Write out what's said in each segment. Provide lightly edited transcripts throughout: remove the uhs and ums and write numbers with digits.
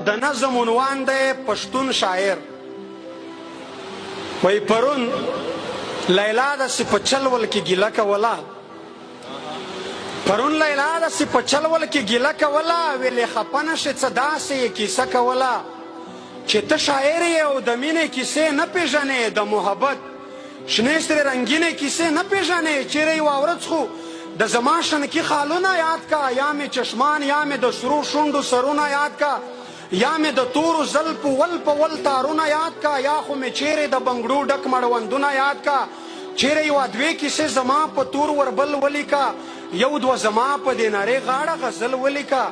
د نظم عنوان دی پښتون شاعر. وای پرون لیلا داسې په چلول کې ګیله کوله، پرون لیلا داسې په چلول کې ګیله کوله، ویلې خفه نه شې څه داسې یې کیسه کوله چې ته شاعر یې او د مینې کیسې نه پېژنې، د محبت شنې سترې رنګینې کیسې نه پېژنې. چیرې یوه ورځ خو د زما شنکي خالونه یاد کا، یا مې چشمان یا مې د سرو شونډو سرونه یاد کا، یا مې د تورو زلفو ول په ول تارونه یاد کا، یا خو مې چیرې د بنګړو ډک مړوندونه یاد کا. چیرې یوه دوې کیسې زما په تور وربل ولیکه، یو دوه زما په دې نارې غاړه غزل ولیکه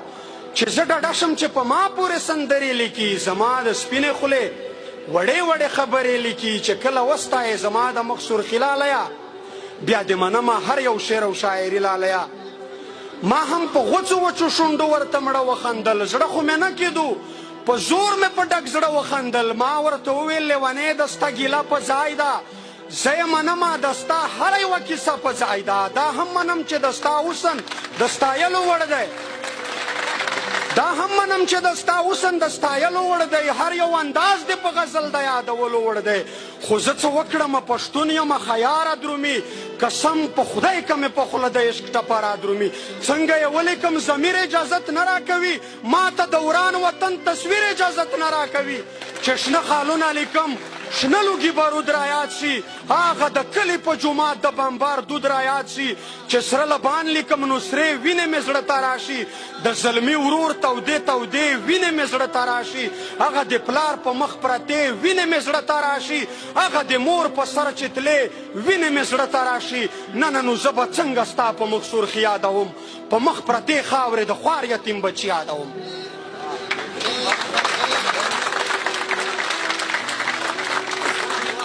چې زه ډډه شم چې په ما پورې سندرې لیکي، زما د سپینې خولې وړې وړې خبرې لیکي چې کله وستایې زما د مخ سرخي لالیا، بیا دې منمه هر یو شعر او شاعري لالیا. ما هم په غوڅو وچو شونډو ورته مړه وخندل، زړه خو مې نه کېدو په زور مې په ډک زړه وخندل. ما ورته وویل لیونۍ د ستا ګیله په ځای ده، زه یې منمه د ستا هره یوه کیسه په ځای ده. دا هم منم چې د ستا حسن د ستایلو وړ دی، دا هم منم چې د ستا حسن د ستایلو وړ دی، هر یو انداز دې په غزل د یادولو وړ دی. خو زه څه وکړم پښتون یم خیاره درومي، قسم په خدای که مې په خوله د عشق ټپه را درومي. څنګه یې ولیکم ضمیر اجازت نه راکوي، ما ته د وران وطن تصویر اجازت نه راکوي. چې شنه خالونه لیکم شنه لوګي بارود را یاد شي، هغه د کلي په جومات د بمبار دود را یاد شي. چې سره لبان لیکم نو سرې وینې مې زړه ته راشي، د زلمي ورور تودې تودې وینې مې زړه ته راشي. هغه د پلار په مخ پرتې وینې مې زړه ته راشي، هغه د مور په سر چې تلې وینې مې زړه ته راشي. نه نه نو زه به څنګه ستا په مخ سرخي یادوم، په مخ پرتې خاورې د خوار یتیم بچي یادوم.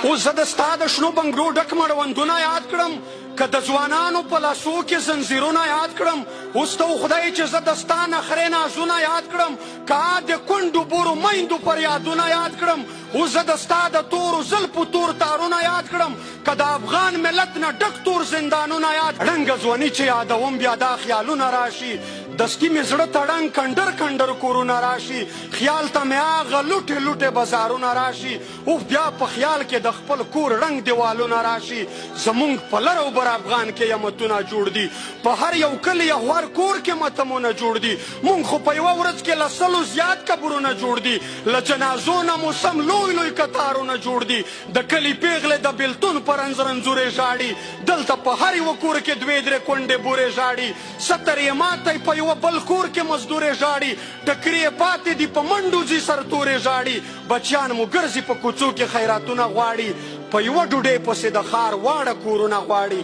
اوس زه د ستا د شنو بنګړو ډک مړوندونه یاد کړم، که د ځوانانو په لاسو کې زنځیرونه یاد کړم. اوس ته خدای چې زه د ستا نخرې نازونه یاد کړم، که د کونډو بورو میندو پر یادونه یاد کړم. اوس زه د ستا د تورو زلفو تور تارونه یاد کړم، که د افغان ملت نه ډک تور زندانونه یاد. ړنګه ځواني چې یادوم بیا دا خیالونه راشي، دستي مې زړه ته ړنګ کنډر کنډر کورونه راشي، خیال ته مې هغه لوټې لوټې بازارونه راشي. اوف بیا په خیال کې د خپل کور رنګ دیوالونه راشي. زمونږ په لر او بر افغان کې یمتونه جوړ دي، په هر یو کلي یو هر کور کې متمونه جوړ دي. مونږ خو په یوه ورځ کې له سلو زیات قبرونه جوړ دي، له جنازو نه مو سم لوی لوی کتارونه جوړ دي. د کلي پیغلې د بېلتون په رنځ رنځورې ژاړي، دلته په هر یوه کور کې دوې درې کونډې بورې ژاړي. ستر یې ماتی په یوه بل کور کې مزدورې ژاړي، ټکرې یې پاتې دي په منډو ځي سرتورې ژاړي. بچیان مو ګرځي په کوڅو کې خیراتونه غواړي، په یوه ډوډۍ پسې د ښار واړه کورونه غواړي.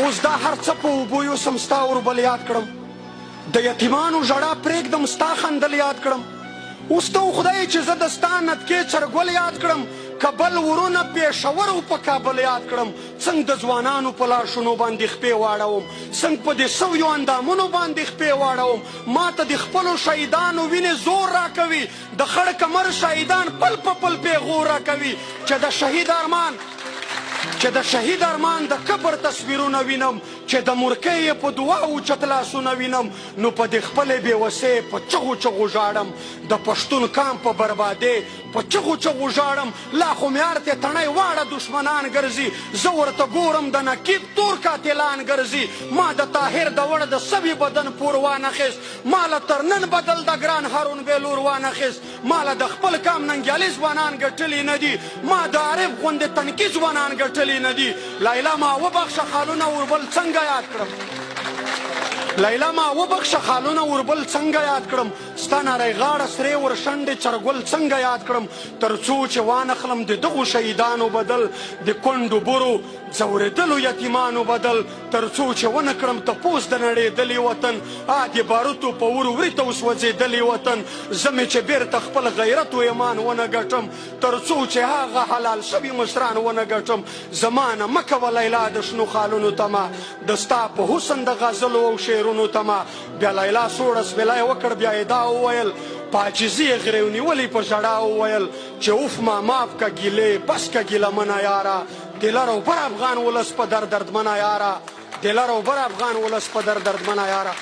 اوس دا هر څه په اوبو یوسم ستا اوربل یاد کړم، د یتیمانو ژړا پرېږدم ستا خندل یاد کړم. اوس ته خدای چې زه د ستا نتکې چرګول یاد کړم، کابل ورونه پېښور او په کابل یاد کړم. څنګه د ځوانانو په لاشونو باندې خپې واړوم، څنګه په دې سویو اندامونو باندې خپې واړوم. ما ته د خپلو شهیدانو وینې زور راکوي، د خړ کمر شهیدان پل په پل پیغور راکوي. چې د شهید ارمان چې د شهید ارمان د قبر تصویرونه وینم، چې د مرکۍ په دعاو چت لاسونه وینم، نو په دې خپلې بېوسۍ په چغو چغو ژاړم. د پښتون قام په بربادۍ په چغو چغو ژاړم. لا خو مې ارتې تڼۍ واړه دشمنان ګرځي، زه ورته ګورم د نقیب تور قاتلان ګرځي. ما د طاهر د وړ د سوي بدن پور وانخیست، ما له تر نن بدل د ګران هارون بېلور وانخیست. ما له د خپل قام ننګیالي ځوانان ګټلي نه دي، ما د عارف غوندې تنکي ځوانان ګټلي نه دي. لیلا ما وبخښه خالونه وربل څنګه یاد کړم، لیلا ما وبخښه خالونه وربل څنګه یاد کړم. ستا نری غاړه سرې ورشنډې چرګل څنګه یاد کړم. تر څو چې وانخلم د دغو شهیدانو بدل، د کونډو بورو ځورېدلو یتیمانو بدل. تر څو چې ونه کړم تپوس د نړېدلي وطن، د باروتو په ور وړي ته وسوځېدلي وطن. زه مې چې بیرته خپل غیرت و ایمان ونه ګټم، تر څو چې هغه حلال شوي مشران ونه ګټم. زما نه مه کوه لیلا د شنو خالونو تمه، د ستا په حسن د غزلو او شعرونو تمه. بیا لیلا سوړ سپیلی وکړ، بیا یې دا وویل په عاجزي یې غرې ونیولې په ژړا وویل چې اوف ما ماف که ګیلې بس که ګیلمنه یاره. د لر او بر افغان ولس په دردمنه یاره، د لر او بر افغان ولس په دردمنه یاره.